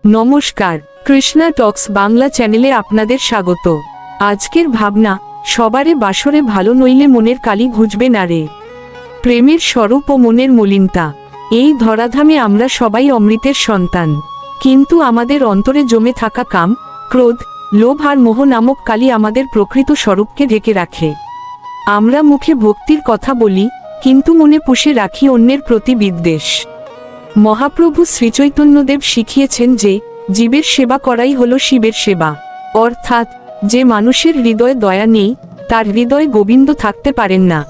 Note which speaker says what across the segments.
Speaker 1: নমস্কার, কৃষ্ণা টক্স বাংলা চ্যানেলে আপনাদের স্বাগত। আজকের ভাবনা, সবারে বাসরে ভালো নইলে মনের কালি ঘুচবে না রে। প্রেমের স্বরূপ ও মনের মলিনতা। এই ধরাধামে আমরা সবাই অমৃতের সন্তান, কিন্তু আমাদের অন্তরে জমে থাকা কাম, ক্রোধ, লোভ আর মোহ নামক কালি আমাদের প্রকৃত স্বরূপকে ঢেকে রাখে। আমরা মুখে ভক্তির কথা বলি, কিন্তু মনে পুষে রাখি অন্যের প্রতি বিদ্বেষ। মহাপ্রভু শ্রীচৈতন্যদেব শিখিয়েছেন যে জীবের সেবা করাই হলো শিবের সেবা, অর্থাৎ যে মানুষের হৃদয়ে দয়া নেই, তার হৃদয়ে গোবিন্দ থাকতে পারেন না।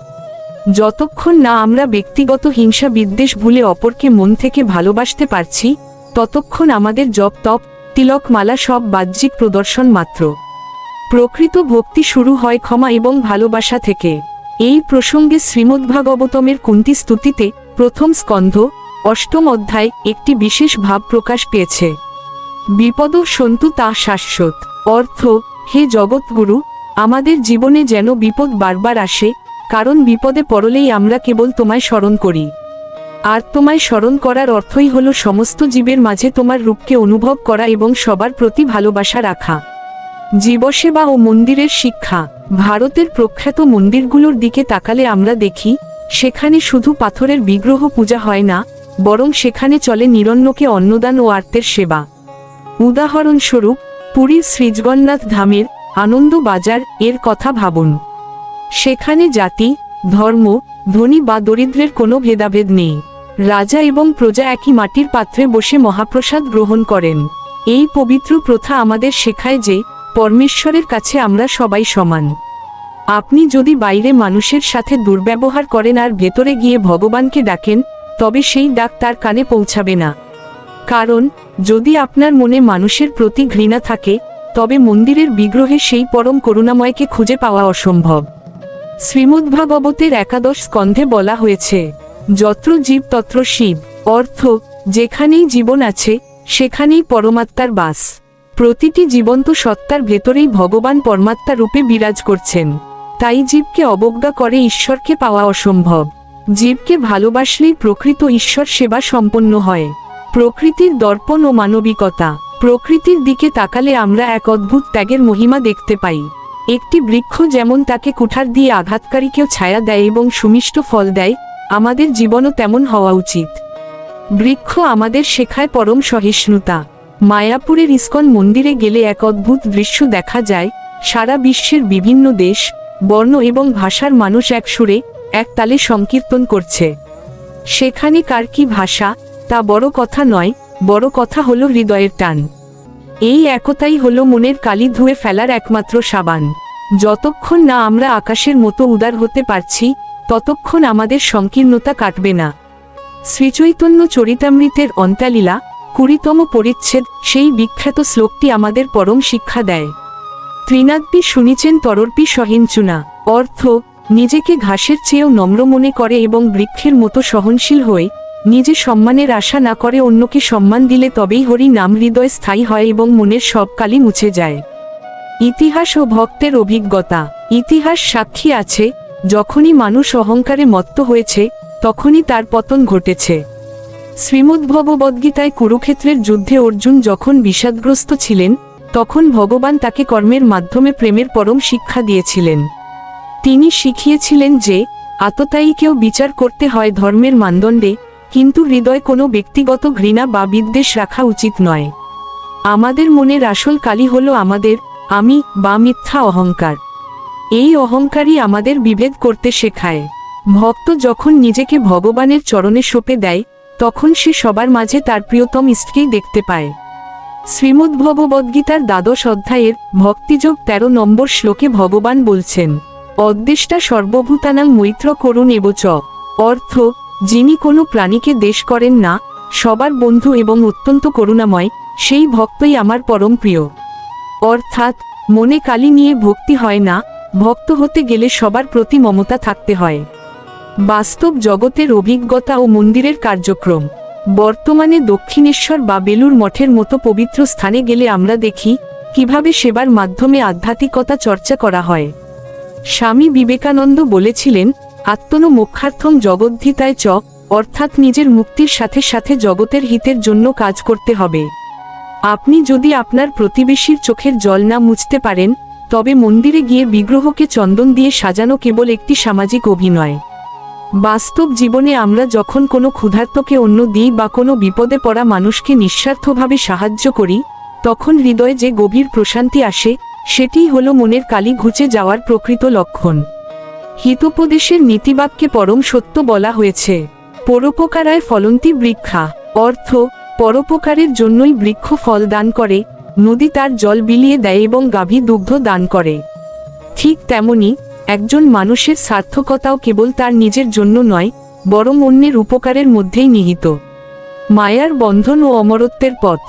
Speaker 1: যতক্ষণ না আমরা ব্যক্তিগত হিংসা বিদ্বেষ ভুলে অপরকে মন থেকে ভালোবাসতে পারছি, ততক্ষণ আমাদের জপ তপ তিলক মালা সব বাহ্যিক প্রদর্শন মাত্র। প্রকৃত ভক্তি শুরু হয় ক্ষমা এবং ভালোবাসা থেকে। এই প্রসঙ্গে শ্রীমদ্ভাগবতমের কুন্তী স্তুতিতে প্রথম স্কন্ধ অষ্টম অধ্যায় একটি বিশেষ ভাব প্রকাশ পেয়েছে। বিপদ সন্তু তা শাশ্বত। অর্থ, হে জগৎগুরু, আমাদের জীবনে যেন বিপদ বারবার আসে, কারণ বিপদে পড়লেই আমরা কেবল তোমায় স্মরণ করি। আর তোমায় স্মরণ করার অর্থই হলো সমস্ত জীবের মাঝে তোমার রূপকে অনুভব করা এবং সবার প্রতি ভালোবাসা রাখা। জীবসেবা ও মন্দিরের শিক্ষা। ভারতের প্রখ্যাত মন্দিরগুলোর দিকে তাকালে আমরা দেখি, সেখানে শুধু পাথরের বিগ্রহ পূজা হয় না, বরং সেখানে চলে নিরন্নকে অন্নদান ও আর্তের সেবা। উদাহরণস্বরূপ পুরীর শ্রীজগন্নাথ ধামের আনন্দ বাজার এর কথা ভাবুন। সেখানে জাতি, ধর্ম, ধনী বা দরিদ্রের কোনো ভেদাভেদ নেই। রাজা এবং প্রজা একই মাটির পাত্রে বসে মহাপ্রসাদ গ্রহণ করেন। এই পবিত্র প্রথা আমাদের শেখায় যে পরমেশ্বরের কাছে আমরা সবাই সমান। আপনি যদি বাইরে মানুষের সাথে দুর্ব্যবহার করেন আর ভেতরে গিয়ে ভগবানকে ডাকেন, তবে সেই ডাক তার কানে পৌঁছাবে না। কারণ যদি আপনার মনে মানুষের প্রতি ঘৃণা থাকে, তবে মন্দিরের বিগ্রহে সেই পরম করুণাময়কে খুঁজে পাওয়া অসম্ভব। শ্রীমদ্ভাগবতের একাদশ স্কন্ধে বলা হয়েছে, যত্র জীব তত্র শিব। অর্থ, যেখানেই জীবন আছে সেখানেই পরমাত্মার বাস। প্রতিটি জীবন্ত সত্তার ভেতরেই ভগবান পরমাত্মা রূপে বিরাজ করছেন। তাই জীবকে অবজ্ঞা করে ঈশ্বরকে পাওয়া অসম্ভব। জীবকে ভালোবাসলেই প্রকৃত ঈশ্বর সেবা সম্পন্ন হয়। প্রকৃতির দর্পণ ও মানবিকতা। প্রকৃতির দিকে তাকালে আমরা এক অদ্ভুত ত্যাগের মহিমা দেখতে পাই। একটি বৃক্ষ যেমন তাকে কুঠার দিয়ে আঘাতকারীকেও ছায়া দেয় এবং সুমিষ্ট ফল দেয়, আমাদের জীবনও তেমন হওয়া উচিত। বৃক্ষ আমাদের শেখায় পরম সহিষ্ণুতা। মায়াপুরের ইস্কন মন্দিরে গেলে এক অদ্ভুত দৃশ্য দেখা যায়। সারা বিশ্বের বিভিন্ন দেশ, বর্ণ এবং ভাষার মানুষ এক সুরে, এক তালে সংকীর্তন করছে। সেখানে কার কি ভাষা তা বড় কথা নয়, বড় কথা হলো হৃদয়ের টান। এই একতাই হলো মনের কালি ধুয়ে ফেলার একমাত্র সাবান। যতক্ষণ না আমরা আকাশের মতো উদার হতে পারছি, ততক্ষণ আমাদের সংকীর্ণতা কাটবে না। শ্রীচৈতন্য চরিতামৃতের অন্ত্যলীলা 20তম পরিচ্ছেদ সেই বিখ্যাত শ্লোকটি আমাদের পরম শিক্ষা দেয়। ত্রিনাদ্পি শুনিছেন তরর্পি সহিঞ্চুনা। অর্থ, নিজেকে ঘাসের চেয়েও নম্র মনে করে এবং বৃক্ষের মতো সহনশীল হয়ে নিজে সম্মানের আশা না করে অন্যকে সম্মান দিলে তবেই হরি নাম হৃদয় স্থায়ী হয় এবং মনের সব কালি মুছে যায়। ইতিহাস ও ভক্তের অভিজ্ঞতা। ইতিহাস সাক্ষী আছে, যখনই মানুষ অহংকারে মত্ত হয়েছে, তখনই তার পতন ঘটেছে। শ্রীমদ্ভগবদ্গীতায় কুরুক্ষেত্রের যুদ্ধে অর্জুন যখন বিষাদগ্রস্ত ছিলেন, তখন ভগবান তাকে কর্মের মাধ্যমে প্রেমের পরম শিক্ষা দিয়েছিলেন। তিনি শিখিয়েছিলেন যে আততায়ীকেও বিচার করতে হয় ধর্মের মানদণ্ডে, কিন্তু হৃদয়ে কোনো ব্যক্তিগত ঘৃণা বা বিদ্বেষ রাখা উচিত নয়। আমাদের মনের আসল কালি হলো আমাদের আমি বা মিথ্যা অহংকার। এই অহংকারই আমাদের বিভেদ করতে শেখায়। ভক্ত যখন নিজেকে ভগবানের চরণে সঁপে দেয়, তখন সে সবার মাঝে তার প্রিয়তম ইষ্টকেই দেখতে পায়। শ্রীমদ্ভগবদ্গীতার দ্বাদশ অধ্যায়ের ভক্তিযোগ 13 নম্বর শ্লোকে ভগবান বলছেন, অদ্দেষ্টা সর্বভূতানাং মৈত্র করুণ এবচ। অর্থ, যিনি কোনো প্রাণীকে দ্বেষ করেন না, সবার বন্ধু এবং অত্যন্ত করুণাময়, সেই ভক্তই আমার পরম প্রিয়। অর্থাৎ মনে কালি নিয়ে ভক্তি হয় না, ভক্ত হতে গেলে সবার প্রতি মমতা থাকতে হয়। বাস্তব জগতের অভিজ্ঞতা ও মন্দিরের কার্যক্রম। বর্তমানে দক্ষিণেশ্বর বা বেলুর মঠের মতো পবিত্র স্থানে গেলে আমরা দেখি কিভাবে সেবার মাধ্যমে আধ্যাত্মিকতা চর্চা করা হয়। স্বামী বিবেকানন্দ বলেছিলেন, আত্মনো মোক্ষার্থম জগদ্ধিতায় চ, অর্থাৎ নিজের মুক্তির সাথে সাথে জগতের হিতের জন্য কাজ করতে হবে। আপনি যদি আপনার প্রতিবেশীর চোখের জল না মুছতে পারেন, তবে মন্দিরে গিয়ে বিগ্রহকে চন্দন দিয়ে সাজানো কেবল একটি সামাজিক অভিনয়। বাস্তব জীবনে আমরা যখন কোনো ক্ষুধার্তকে অন্ন দিই বা কোনো বিপদে পড়া মানুষকে নিঃস্বার্থভাবে সাহায্য করি, তখন হৃদয়ে যে গভীর প্রশান্তি আসে, সেটিই হলো মনের কালি ঘুচে যাওয়ার প্রকৃত লক্ষণ। হিতোপদেশের নীতিবাক্যে পরম সত্য বলা হয়েছে, পরোপকারায় ফলন্তি বৃক্ষা। অর্থ, পরোপকারের জন্যই বৃক্ষ ফল দান করে, নদী তার জল বিলিয়ে দেয় এবং গাভী দুগ্ধ দান করে। ঠিক তেমনি একজন মানুষের সার্থকতাও কেবল তার নিজের জন্য নয়, বরং অন্যের উপকারের মধ্যেই নিহিত। মায়ার বন্ধন ও অমরত্বের পথ।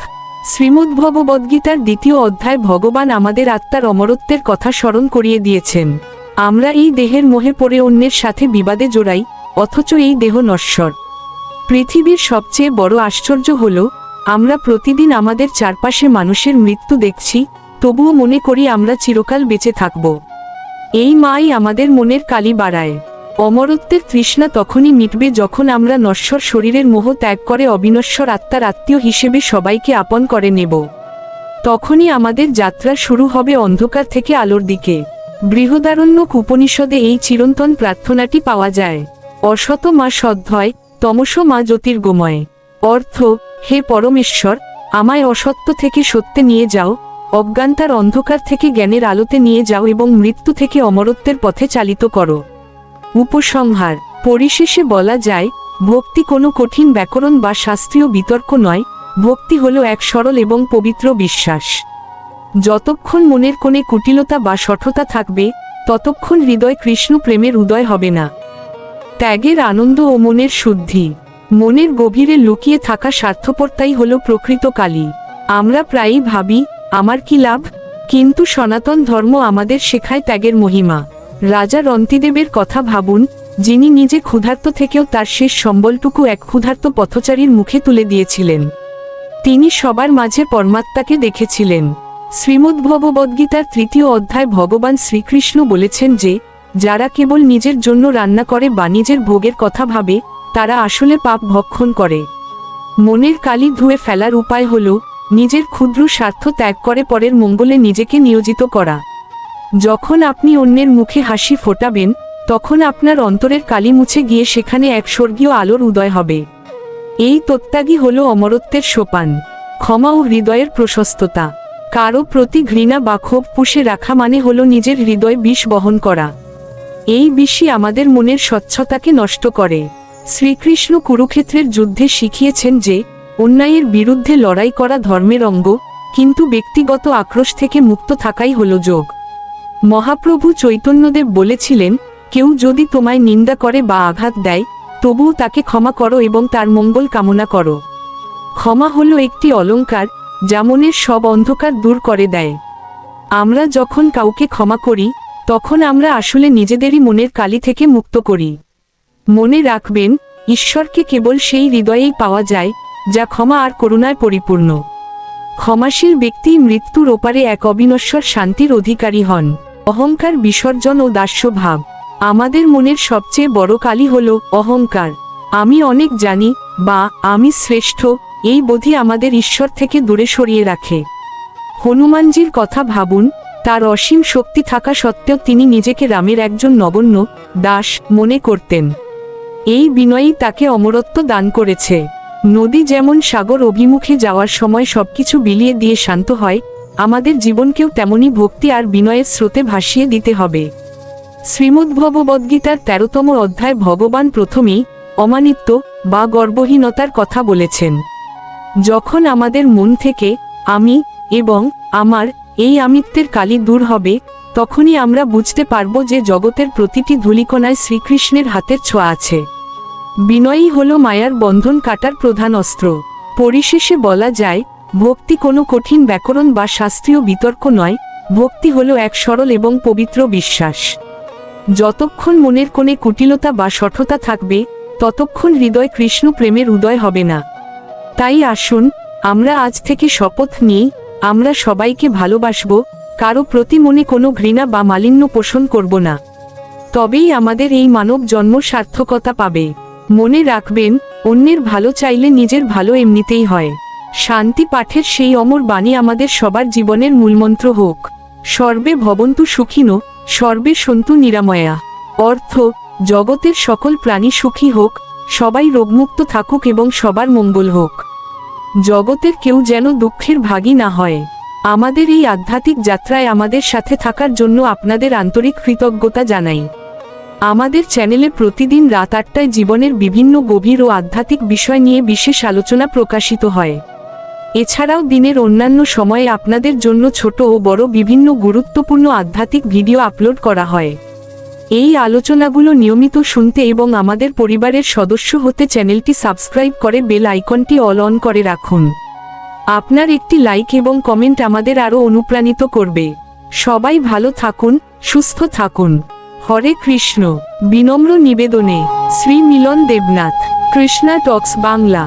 Speaker 1: শ্রীমদ্ভগবদ্গীতার 2য় অধ্যায় ভগবান আমাদের আত্মার অমরত্বের কথা স্মরণ করিয়ে দিয়েছেন। আমরা এই দেহের মোহে পড়ে অন্যের সাথে বিবাদে জড়াই, অথচ এই দেহ নশ্বর। পৃথিবীর সবচেয়ে বড় আশ্চর্য হল, আমরা প্রতিদিন আমাদের চারপাশে মানুষের মৃত্যু দেখছি, তবুও মনে করি আমরা চিরকাল বেঁচে থাকব। এই মাই আমাদের মনের কালি বাড়ায়। অমরত্বের তৃষ্ণা তখনই মিটবে যখন আমরা নশ্বর শরীরের মোহ ত্যাগ করে অবিনশ্বর আত্মার আত্মীয় হিসেবে সবাইকে আপন করে নেব। তখনই আমাদের যাত্রা শুরু হবে অন্ধকার থেকে আলোর দিকে। বৃহদারণ্যক উপনিষদে এই চিরন্তন প্রার্থনাটি পাওয়া যায়, অসত মা সদ্ভয়, তমস মা জ্যোতির্গময়। অর্থ, হে পরমেশ্বর, আমায় অসত্য থেকে সত্যে নিয়ে যাও, অজ্ঞানতার অন্ধকার থেকে জ্ঞানের আলোতে নিয়ে যাও এবং মৃত্যু থেকে অমরত্বের পথে চালিত করো। উপসংহার। পরিশেষে বলা যায়, ভক্তি কোনো কঠিন ব্যাকরণ বা শাস্ত্রীয় বিতর্ক নয়, ভক্তি হলো এক সরল এবং পবিত্র বিশ্বাস। যতক্ষণ মনের কোণে কুটিলতা বা শঠতা থাকবে, ততক্ষণ হৃদয় কৃষ্ণ প্রেমের উদয় হবে না। ত্যাগের আনন্দ ও মনের শুদ্ধি। মনের গভীরে লুকিয়ে থাকা স্বার্থপরতাই হলো প্রকৃত কালী। আমরা প্রায়ই ভাবি, আমার কি লাভ? কিন্তু সনাতন ধর্ম আমাদের শেখায় ত্যাগের মহিমা। রাজা রন্তিদেবের কথা ভাবুন, যিনি নিজে ক্ষুধার্ত থেকেও তার শেষ সম্বলটুকু এক ক্ষুধার্ত পথচারীর মুখে তুলে দিয়েছিলেন। তিনি সবার মাঝে পরমাত্মাকে দেখেছিলেন। শ্রীমদ্ভগবদ্গীতার 3য় অধ্যায় ভগবান শ্রীকৃষ্ণ বলেছেন যে, যারা কেবল নিজের জন্য রান্না করে বা নিজের ভোগের কথা ভাবে, তারা আসলে পাপ ভক্ষণ করে। মনের কালি ধুয়ে ফেলার উপায় হল নিজের ক্ষুদ্র স্বার্থ ত্যাগ করে পরের মঙ্গলে নিজেকে নিয়োজিত করা। যখন আপনি অন্যের মুখে হাসি ফোটাবেন, তখন আপনার অন্তরের কালি মুছে গিয়ে সেখানে এক স্বর্গীয় আলোর উদয় হবে। এই তত্ত্বাগই হল অমরত্বের সোপান। ক্ষমা ও হৃদয়ের প্রশস্ততা। কারো প্রতি ঘৃণা বা ক্ষোভ পুষে রাখা মানে হল নিজের হৃদয় বিষ বহন করা। এই বিষই আমাদের মনের স্বচ্ছতাকে নষ্ট করে। শ্রীকৃষ্ণ কুরুক্ষেত্রের যুদ্ধে শিখিয়েছেন যে, অন্যায়ের বিরুদ্ধে লড়াই করা ধর্মের অঙ্গ, কিন্তু ব্যক্তিগত আক্রোশ থেকে মুক্ত থাকাই হল যোগ। মহাপ্রভু চৈতন্যদেব বলেছিলেন, কেউ যদি তোমায় নিন্দা করে বা আঘাত দেয়, তবুও তাকে ক্ষমা করো এবং তার মঙ্গল কামনা করো। ক্ষমা হলো একটি অলংকার, যা মনের সব অন্ধকার দূর করে দেয়। আমরা যখন কাউকে ক্ষমা করি, তখন আমরা আসলে নিজেদেরই মনের কালি থেকে মুক্ত করি। মনে রাখবেন, ঈশ্বরকে কেবল সেই হৃদয়েই পাওয়া যায়, যা ক্ষমা আর করুণায় পরিপূর্ণ। ক্ষমাশীল ব্যক্তি মৃত্যুর ওপারে এক অবিনশ্বর শান্তির অধিকারী হন। অহংকার বিসর্জন ও দাস্যভাব। আমাদের মনের সবচেয়ে বড় কালি হল অহংকার। আমি অনেক জানি বা আমি শ্রেষ্ঠ, এই বোধই আমাদের ঈশ্বর থেকে দূরে সরিয়ে রাখে। হনুমানজির কথা ভাবুন, তার অসীম শক্তি থাকা সত্ত্বেও তিনি নিজেকে রামের একজন নগণ্য দাস মনে করতেন। এই বিনয়ই তাকে অমরত্ব দান করেছে। নদী যেমন সাগর অভিমুখে যাওয়ার সময় সবকিছু বিলিয়ে দিয়ে শান্ত হয়, আমাদের জীবনকেও তেমনি ভক্তি আর বিনয়ের স্রোতে ভাসিয়ে দিতে হবে। শ্রীমদ্ভগবদ্গীতার 13তম অধ্যায় ভগবান প্রথমেই অমানিত্ব বা গর্বহীনতার কথা বলেছেন। যখন আমাদের মন থেকে আমি এবং আমার এই আমিত্বের কালি দূর হবে, তখনই আমরা বুঝতে পারব যে জগতের প্রতিটি ধূলিকণায় শ্রীকৃষ্ণের হাতের ছোঁয়া আছে। বিনয়ই হল মায়ার বন্ধন কাটার প্রধান অস্ত্র। পরিশেষে বলা যায়, ভক্তি কোনো কঠিন ব্যাকরণ বা শাস্ত্রীয় বিতর্ক নয়, ভক্তি হল এক সরল এবং পবিত্র বিশ্বাস। যতক্ষণ মনের কোণে কুটিলতা বা শঠতা থাকবে, ততক্ষণ হৃদয় কৃষ্ণ প্রেমের উদয় হবে না। তাই আসুন, আমরা আজ থেকে শপথ নিই, আমরা সবাইকে ভালোবাসব, কারো প্রতি মনে কোনো ঘৃণা বা মালিন্য পোষণ করব না। তবেই আমাদের এই মানব জন্ম সার্থকতা পাবে। মনে রাখবেন, অন্যের ভালো চাইলে নিজের ভালো এমনিতেই হয়। শান্তি পাঠের সেই অমর বাণী আমাদের সবার জীবনের মূলমন্ত্র হোক। সর্বে ভবন্তু সুখিনো, সর্বে সন্তু নিরাময়া। অর্থ, জগতের সকল প্রাণী সুখী হোক, সবাই রোগমুক্ত থাকুক এবং সবার মঙ্গল হোক। জগতের কেউ যেন দুঃখের ভাগী না হয়। আমাদের এই আধ্যাত্মিক যাত্রায় আমাদের সাথে থাকার জন্য আপনাদের আন্তরিক কৃতজ্ঞতা জানাই। আমাদের চ্যানেলে প্রতিদিন রাত 8টায় জীবনের বিভিন্ন গভীর ও আধ্যাত্মিক বিষয় নিয়ে বিশেষ আলোচনা প্রকাশিত হয়। এছাড়াও দিনের অন্যান্য সময়ে আপনাদের জন্য ছোট ও বড় বিভিন্ন গুরুত্বপূর্ণ আধ্যাত্মিক ভিডিও আপলোড করা হয়। এই আলোচনাগুলো নিয়মিত শুনতে এবং আমাদের পরিবারের সদস্য হতে চ্যানেলটি সাবস্ক্রাইব করে বেল আইকনটি অন করে রাখুন। আপনার একটি লাইক এবং কমেন্ট আমাদের আরও অনুপ্রাণিত করবে। সবাই ভালো থাকুন, সুস্থ থাকুন। হরে কৃষ্ণ। বিনম্র নিবেদনে শ্রী মিলন দেবনাথ, কৃষ্ণা টক্স বাংলা।